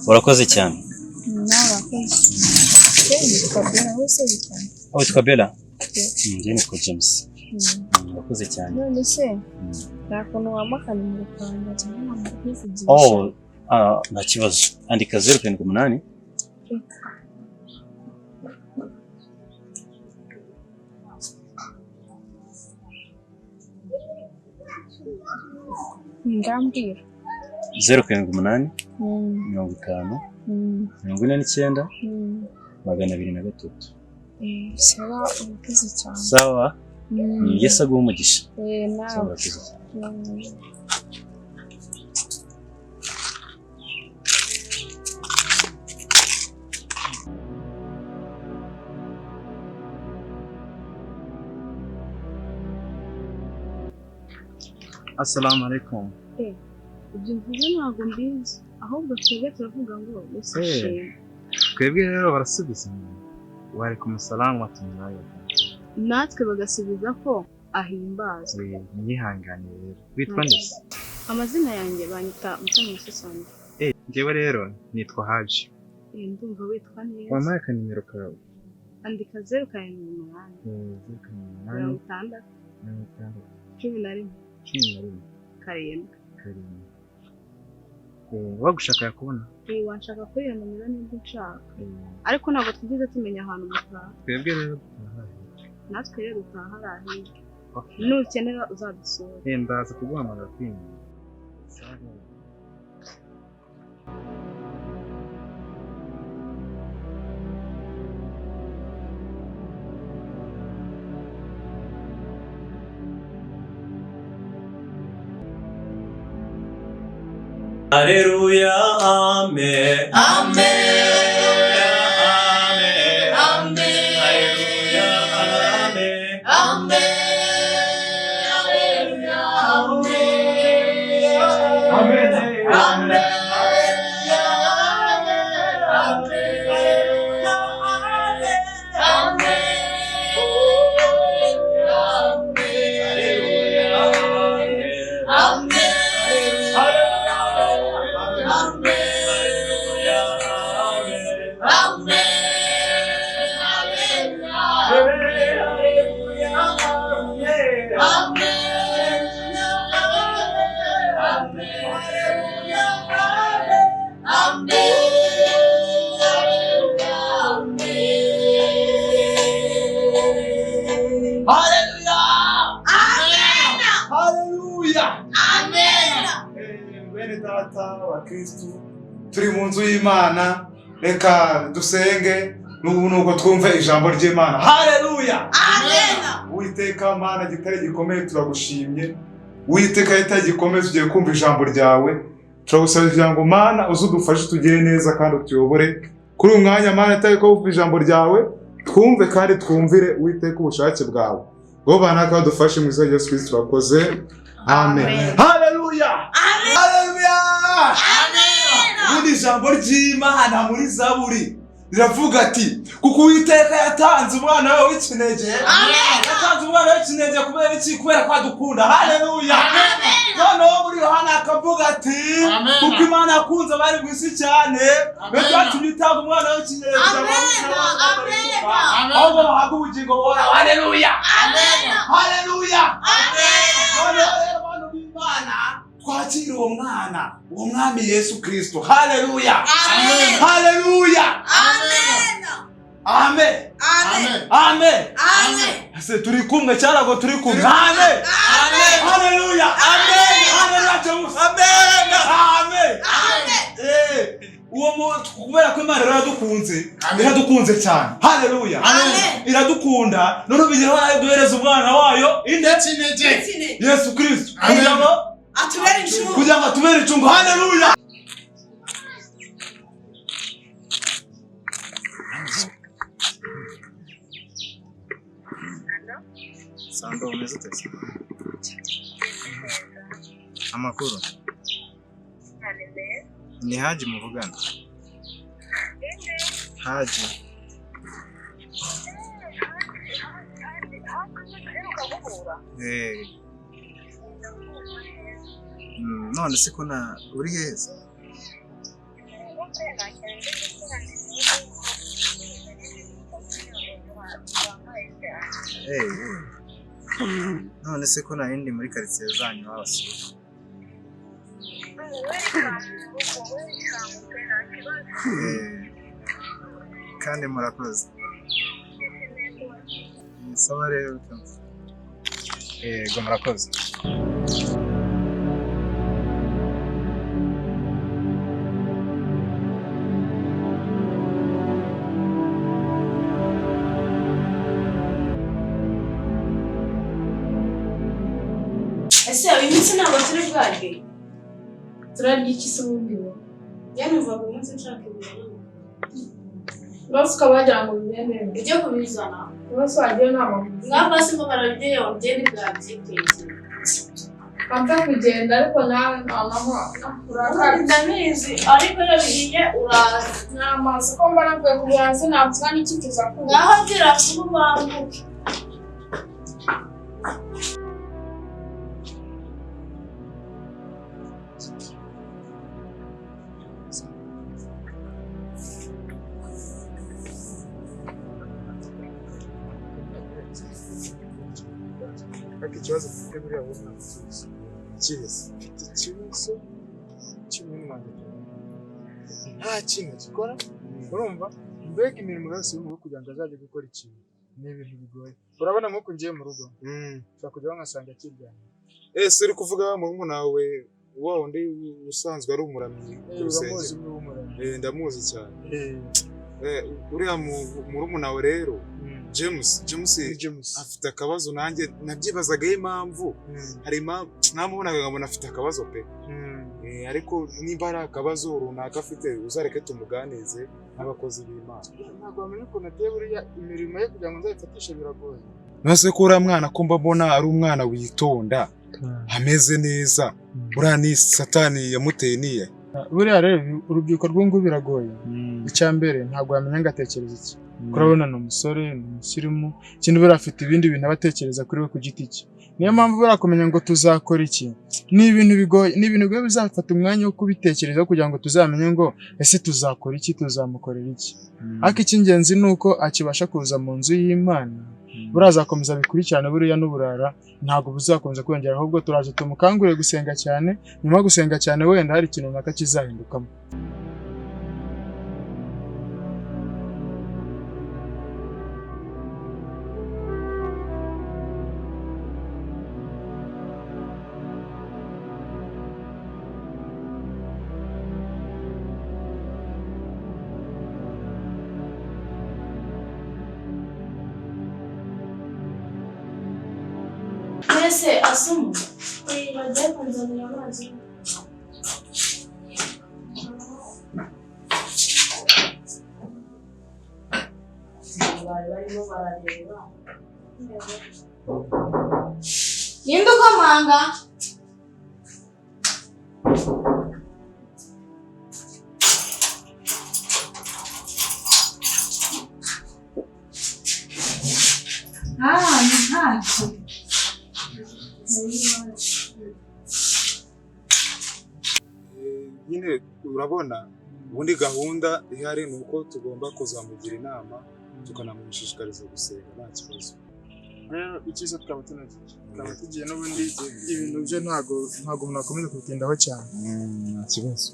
urakoze cyane. nawe wakoze. Yitwa Bella wese yitwa. Witwa Bella? Njye nitwa James. Urakoze cyane. None se nta kuntu wamakana mu Rwanda cyangwa mu kwivugisha? Nta kibazo. Andika 078 ngambwira 078 50 49 203. Sawa urakoze cyane. Sawa. Yesu aguhe umugisha. Nawe. Assalamu alaikum. Ibyo mvuze ntabwo mbizi, ahubwo twebwe turavuga ngo Yesu twebwe rero barasubiza wa alaikum salam wa rahmatullahi. natwe bagasubiza ko ahimbazwa. Nyihanganiye rero. Witwa nde? Amazina yanjye banyita Mutoni Susana. Njyewe rero nitwa Haji. Ndumva witwa neza. Wampaye akanimero kawe? Andika 078 60 11 karindwi. Wagushaka yakubona? Wanshaka kuri iyo nomero n'ibyo nshaka. Ariko ntabwo twigeze tumenya ahantu mutaha. Twebwe rero dutaha. Natwe rero dutaha ahahirwe. Nukenera uzadusura. Ndaza kuguhamagara kwinjira. Haleluya, amen. Amen. Turi mu nzu y'Imana, reka dusenge nuko twumve ijambo ry'Imana. Haleluya, amen. Uwiteka Mana gitare gikomeye turagushimye. Uwiteka gitare gikomeye tugiye kumva ijambo ryawe. Turagusaba ngo Mana uzudufashe tugire neza kandi utuyobore. Kuri umwanya Mana itari ko uvuga ijambo ryawe, twumve kandi twumvire Uwiteka ubushake bwawe. Ngo Bana ka dufashe mu izina rya Yesu Kristo turakoze. Amen. Haleluya. Amen. Haleluya. Amen. Muri ijambo ry'Imana muri Zaburi riravuga ati kuko Uwiteka yatanze umwana we w'ikinege. Amen. Yatanze umwana we w'ikinege kubera iki? Kubera ko adukunda. Haleluya. Amen. Noneho muri Yohana akavuga ati kuko Imana yakunze abari mu isi cyane byatumye itanga umwana we w'ikinege. Amen. Ahubwo bahabwa ubugingo buhoraho. Haleluya. Amen. Haleluya. Amen. Noneho rero abantu b'Imana twakira uwo mwana, uwo mwami Yesu Kristo. Haleluya. Amen. Haleluya. Amen. Amen. Amen. Amen. Amen. Ase turi kumwe cyarago turi kumwe. Amen. Amen. Haleluya. Amen. Haleluya. Amen. Amen. Amen. Uwo kubera ko Imana iradukunze cyane. Haleluya. Amen. Iradukunda none bigira nayo duhereza umwana wayo indecinege Yesu Kristo. Kugira ngo atubere icungu. Haleluya. Sando umeze ute? Amakuru? Ni Haji muvugana? Haji. None se ko uri heza? none se ko narindi muri quartier zanyu babasuye kandi murakoze sawa rero yego murakoze ese iminsi ntabwo turi bwarye turarya iki se ubundi bo yanumvaga umunsi nshaka ibintu bose ukaba wagira ngo binemere ujye kubizana bose wagiye nta mpamvu mwaba se ngo bararye yongeye ntibwabyiteze bapfa kugenda ariko nawe urakara ndabizi ariko iyo bihiye uraza ni amazi ko mbona mvuye kubira hasi navuga n'iki tuzakuba ngaho bwira vuba ubambuke ikibazo mfite buriya wowe ntakibazo ikibazo mfite ikibazo cy'umwana nta kintu gikora urumva mbega imirimo yose yo mu rugo kugira ngo azajye gukora ikintu ni ibintu bigoye urabona nk'uko ngiye mu rugo ushobora kujyaho nkasanga akiryamye ese uri kuvuga murumuna wawe wa wundi usanzwe ari umuramyi ndamuzi cyane uriya murumuna wawe rero James afite akabazo nanjye nabyibazagaho impamvu hari namubonaga nkabona afite akabazo pe ariko nimba ari akabazo runaka afite uzareke tumuganize n'abakozi b'Imana ntabwo wamenya ukuntu ateye buriya imirimo ye kugira ngo nzayifatishe biragoye nase ko uriya mwana ko mbona ari umwana witonda ameze neza uriya ni satani yamuteye niye buriya rero urubyiruko rw'ubu biragoye icya mbere ntabwo wamenya ngo atekereza iki kurabona ni umusore ni umusirimu ikindi buriya afite ibindi bintu abatekereza kuri we ku giti cye niyo mpamvu buriya kumenya ngo tuzakora iki ni ibintu bigoye bizafata umwanya wo kubitekerezaho kugira ngo tuzamenye ngo ese tuzakora iki tuzamukorera iki ariko icy'ingenzi ni uko akibasha kuza mu nzu y'Imana buriya azakomeza bikurikirane buriya n'uburara ntabwo buzakomeza kwiyongera ahubwo turaje tumukangurire gusenga cyane nyuma yo gusenga cyane wenda hari ikintu runaka kizahindukamo ese asumu bagiye kunzanira amazi barimo barareba ninde ukomanga ni ntacyo nyine urabona ubundi gahunda ihari ni uko tugomba kuzamugira inama tukanamushishikariza gusenga nta kibazo rero icyiza twaba tugiye n'ubundi ibintu byo ntabwo umuntu akomeza kubitindaho cyane nta kibazo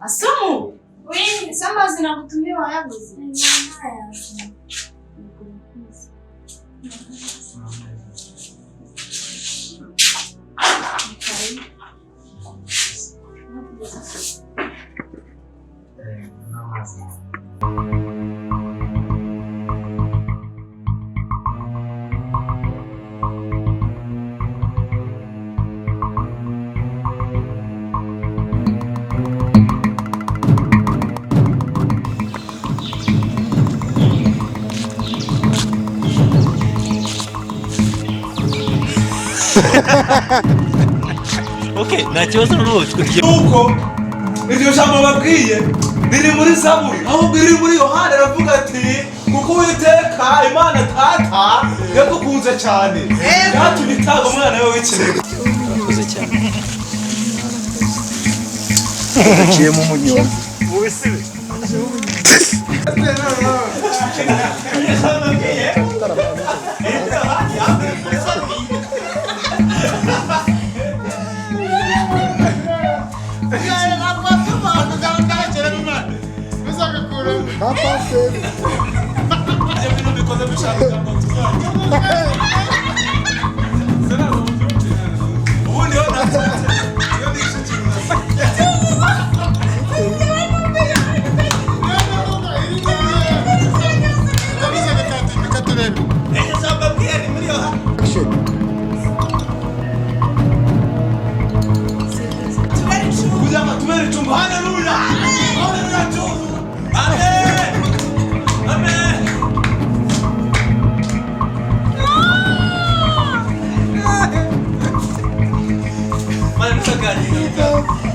Asumu si amazi nagutumye wayaguze Okay, nta kibazo rwose nuko iryo jambo babwiye riri muri Zaburi ahubwo riri muri Yohana aravuga ati kuko Uwiteka Imana Data yadukunze cyane yatumye itanga umwana we w'ikinege. Urakoze cyane. Aciyemo umunyonzi. Mano, essa galinha.